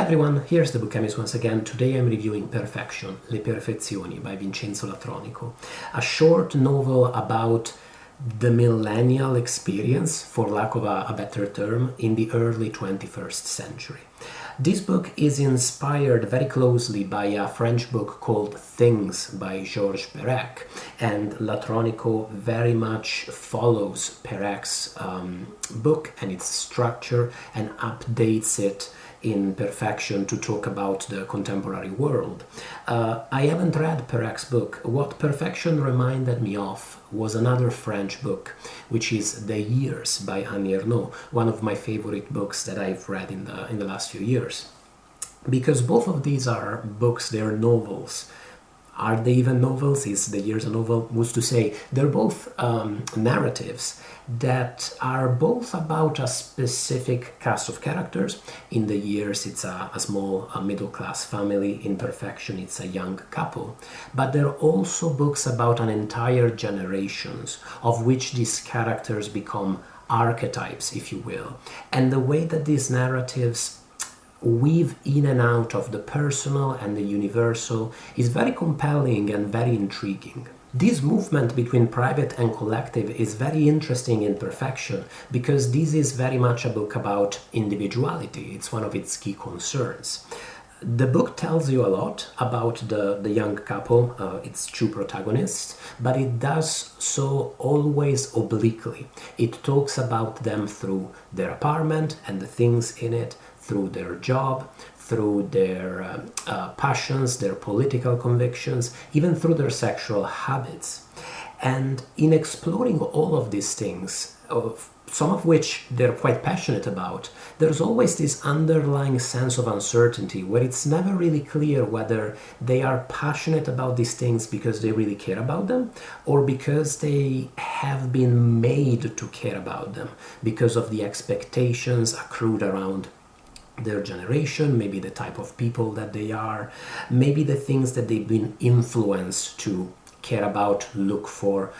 everyone, here's the Book Chemist once again. Today I'm reviewing Perfection, Le Perfezioni by Vincenzo Latronico, a short novel about the millennial experience, for lack of a better term, in the early 21st century. This book is inspired very closely by a French book called Things by Georges Perec, and Latronico very much follows Perec's book and its structure and updates it in Perfection to talk about the contemporary world. I haven't read Perec's book. What Perfection reminded me of was another French book, which is The Years by Annie Ernaux, one of my favorite books that I've read in the last few years. Because both of these are books, they're novels. Are they even novels? Is The Years a novel? Who's to say? They're both narratives that are both about a specific cast of characters. In The Years, it's a small middle-class family. In Perfection, it's a young couple. But they're also books about an entire generations, of which these characters become archetypes, if you will. And the way that these narratives weave in and out of the personal and the universal is very compelling and very intriguing. This movement between private and collective is very interesting in Perfection because this is very much a book about individuality. It's one of its key concerns. The book tells you a lot about the young couple, its two protagonists, but it does so always obliquely. It talks about them through their apartment and the things in it, through their job, through their passions, their political convictions, even through their sexual habits. And in exploring all of these things, some of which they're quite passionate about, there's always this underlying sense of uncertainty where it's never really clear whether they are passionate about these things because they really care about them or because they have been made to care about them because of the expectations accrued around their generation, maybe the type of people that they are, maybe the things that they've been influenced to care about, look for,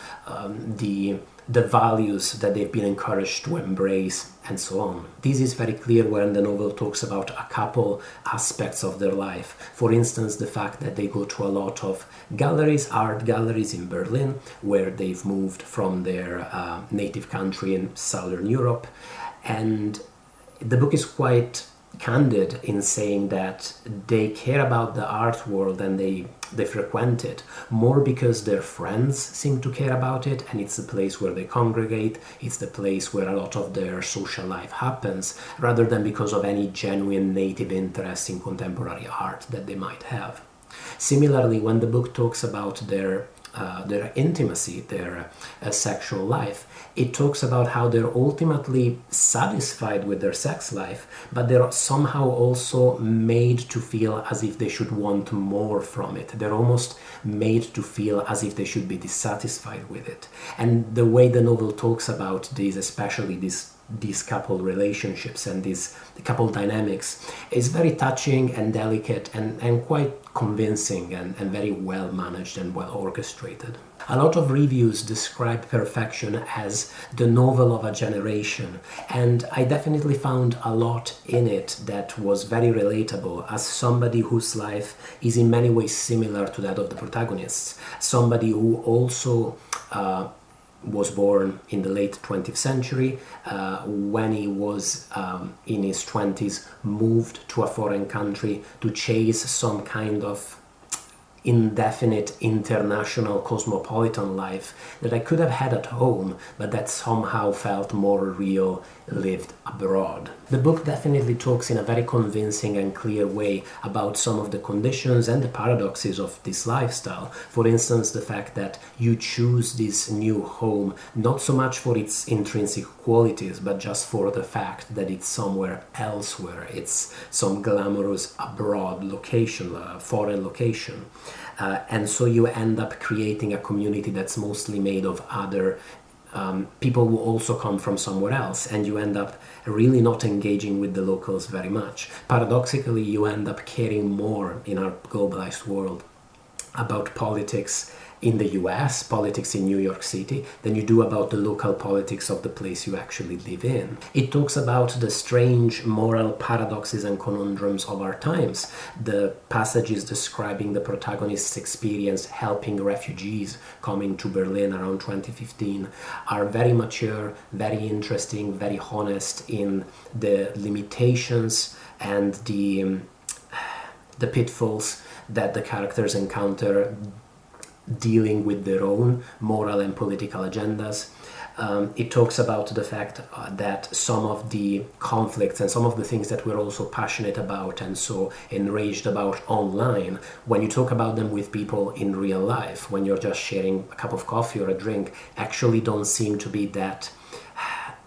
the values that they've been encouraged to embrace, and so on. This is very clear when the novel talks about a couple aspects of their life. For instance, the fact that they go to a lot of galleries, art galleries in Berlin, where they've moved from their native country in Southern Europe. And the book is quite candid in saying that they care about the art world and they frequent it more because their friends seem to care about it, and it's the place where they congregate, it's the place where a lot of their social life happens, rather than because of any genuine native interest in contemporary art that they might have. Similarly, when the book talks about their intimacy, their sexual life, it talks about how they're ultimately satisfied with their sex life, but they're somehow also made to feel as if they should want more from it. They're almost made to feel as if they should be dissatisfied with it. And the way the novel talks about these, especially these couple relationships and these couple dynamics, is very touching and delicate and quite convincing and very well managed and well orchestrated. A lot of reviews describe Perfection as the novel of a generation, and I definitely found a lot in it that was very relatable as somebody whose life is in many ways similar to that of the protagonists, somebody who also was born in the late 20th century, when he was in his 20s, moved to a foreign country to chase some kind of indefinite international cosmopolitan life that I could have had at home, but that somehow felt more real lived abroad. The book definitely talks in a very convincing and clear way about some of the conditions and the paradoxes of this lifestyle. For instance, the fact that you choose this new home not so much for its intrinsic qualities, but just for the fact that it's somewhere elsewhere. It's some glamorous abroad location, foreign location. And so you end up creating a community that's mostly made of other people who also come from somewhere else, and you end up really not engaging with the locals very much. Paradoxically, you end up caring more in our globalized world about politics in the US, politics in New York City, than you do about the local politics of the place you actually live in. It talks about the strange moral paradoxes and conundrums of our times. The passages describing the protagonist's experience helping refugees coming to Berlin around 2015 are very mature, very interesting, very honest in the limitations and the pitfalls that the characters encounter dealing with their own moral and political agendas. It talks about the fact that some of the conflicts and some of the things that we're also passionate about and so enraged about online, when you talk about them with people in real life, when you're just sharing a cup of coffee or a drink, actually don't seem to be that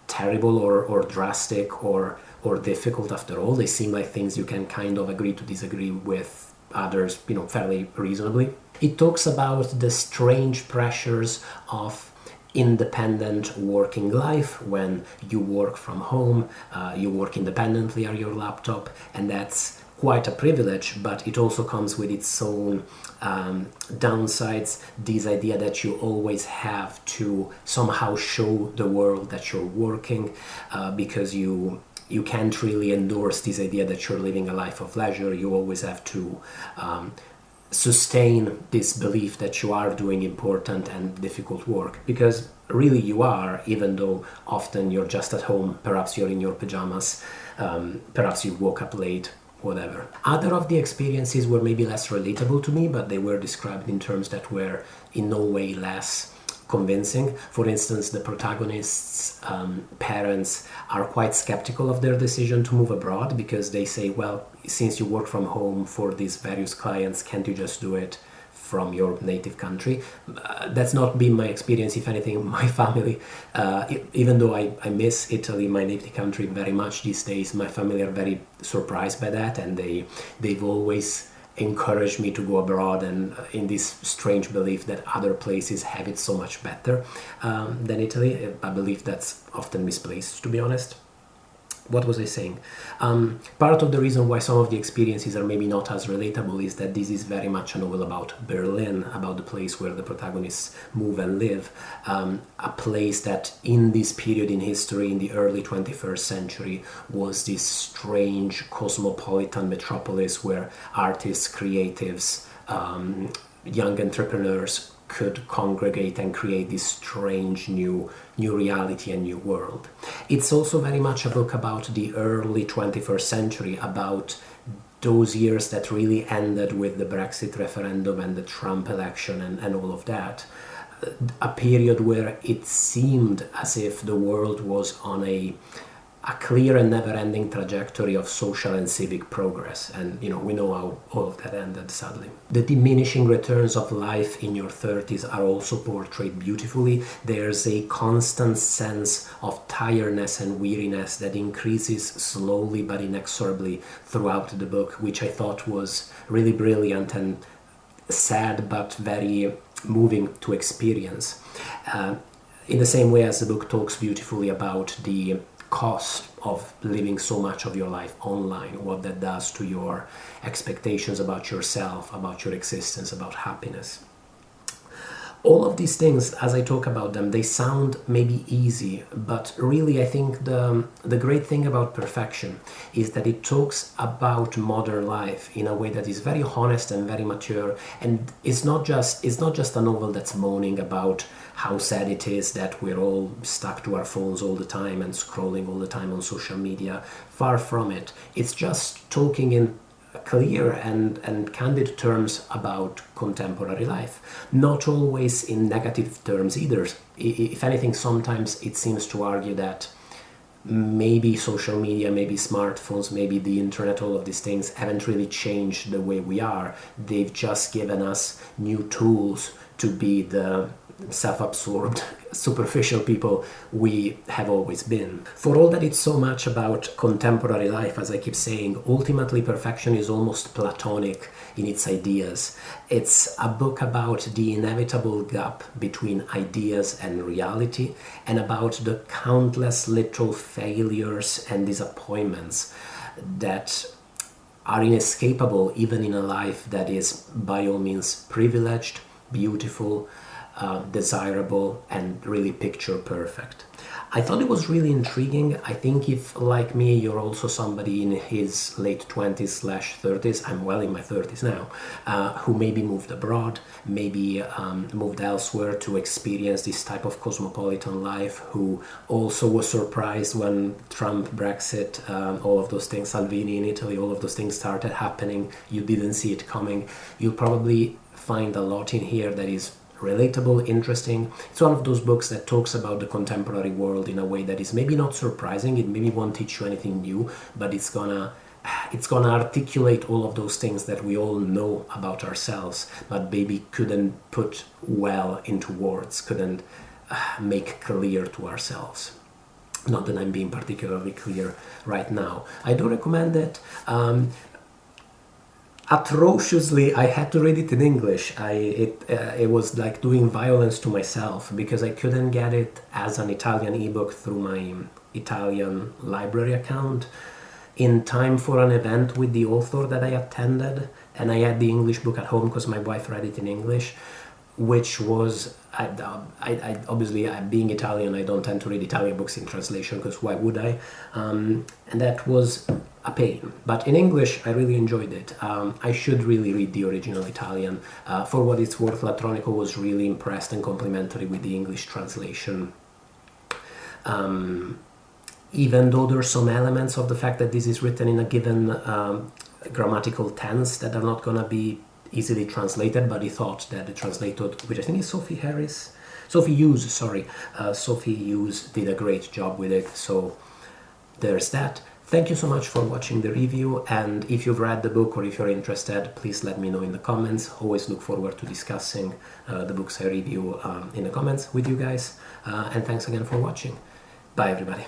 terrible or drastic or difficult after all. They seem like things you can kind of agree to disagree with others, fairly reasonably. It talks about the strange pressures of independent working life when you work from home, you work independently on your laptop, and that's quite a privilege, but it also comes with its own downsides. This idea that you always have to somehow show the world that you're working because you can't really endorse this idea that you're living a life of leisure. You always have to sustain this belief that you are doing important and difficult work, because really you are, even though often you're just at home, perhaps you're in your pajamas, perhaps you woke up late, whatever. Other of the experiences were maybe less relatable to me, but they were described in terms that were in no way less convincing. For instance, the protagonist's parents are quite skeptical of their decision to move abroad because they say, well, since you work from home for these various clients, can't you just do it from your native country? That's not been my experience. If anything, my family, even though I miss Italy, my native country, very much these days, my family are very surprised by that, and they've always encouraged me to go abroad, and in this strange belief that other places have it so much better than Italy. I believe that's often misplaced, to be honest. What was I saying? Part of the reason why some of the experiences are maybe not as relatable is that this is very much a novel about Berlin, about the place where the protagonists move and live, a place that in this period in history, in the early 21st century, was this strange cosmopolitan metropolis where artists, creatives, young entrepreneurs could congregate and create this strange new reality and new world. It's also very much a book about the early 21st century, about those years that really ended with the Brexit referendum and the Trump election and all of that. A period where it seemed as if the world was on a clear and never-ending trajectory of social and civic progress, and we know how all of that ended, sadly. The diminishing returns of life in your 30s are also portrayed beautifully. There's a constant sense of tiredness and weariness that increases slowly but inexorably throughout the book, which I thought was really brilliant and sad but very moving to experience. In the same way as the book talks beautifully about the cost of living so much of your life online, what that does to your expectations about yourself, about your existence, about happiness. All of these things, as I talk about them, they sound maybe easy, but really I think the great thing about Perfection is that it talks about modern life in a way that is very honest and very mature, and it's not just a novel that's moaning about how sad it is that we're all stuck to our phones all the time and scrolling all the time on social media. Far from it. It's just talking in clear and candid terms about contemporary life. Not always in negative terms either. If anything, sometimes it seems to argue that maybe social media, maybe smartphones, maybe the internet, all of these things haven't really changed the way we are. They've just given us new tools to be the self-absorbed, superficial people we have always been. For all that it's so much about contemporary life, as I keep saying, ultimately Perfection is almost platonic in its ideas. It's a book about the inevitable gap between ideas and reality, and about the countless little failures and disappointments that are inescapable even in a life that is by all means privileged, beautiful, desirable, and really picture perfect. I thought it was really intriguing. I think if, like me, you're also somebody in his late 20s/30s, I'm well in my 30s now, who maybe moved abroad, maybe moved elsewhere to experience this type of cosmopolitan life, who also was surprised when Trump, Brexit, all of those things, Salvini in Italy, all of those things started happening, you didn't see it coming. You'll probably find a lot in here that is relatable, interesting. It's one of those books that talks about the contemporary world in a way that is maybe not surprising. It maybe won't teach you anything new, but it's gonna articulate all of those things that we all know about ourselves, but maybe couldn't put well into words, couldn't make clear to ourselves. Not that I'm being particularly clear right now. I do recommend it. Atrociously, I had to read it in English. It was like doing violence to myself because I couldn't get it as an Italian ebook through my Italian library account in time for an event with the author that I attended, and I had the English book at home because my wife read it in English, which was, I obviously, being Italian, I don't tend to read Italian books in translation because why would I? And that was a pain. But in English, I really enjoyed it. I should really read the original Italian. For what it's worth, Latronico was really impressed and complimentary with the English translation. Even though there are some elements of the fact that this is written in a given grammatical tense that are not going to be easily translated, but he thought that the translator, which I think is Sophie Hughes, did a great job with it. So there's that. Thank you so much for watching the review, and if you've read the book or if you're interested, please let me know in the comments. Always look forward to discussing the books I review in the comments with you guys, and thanks again for watching. Bye everybody.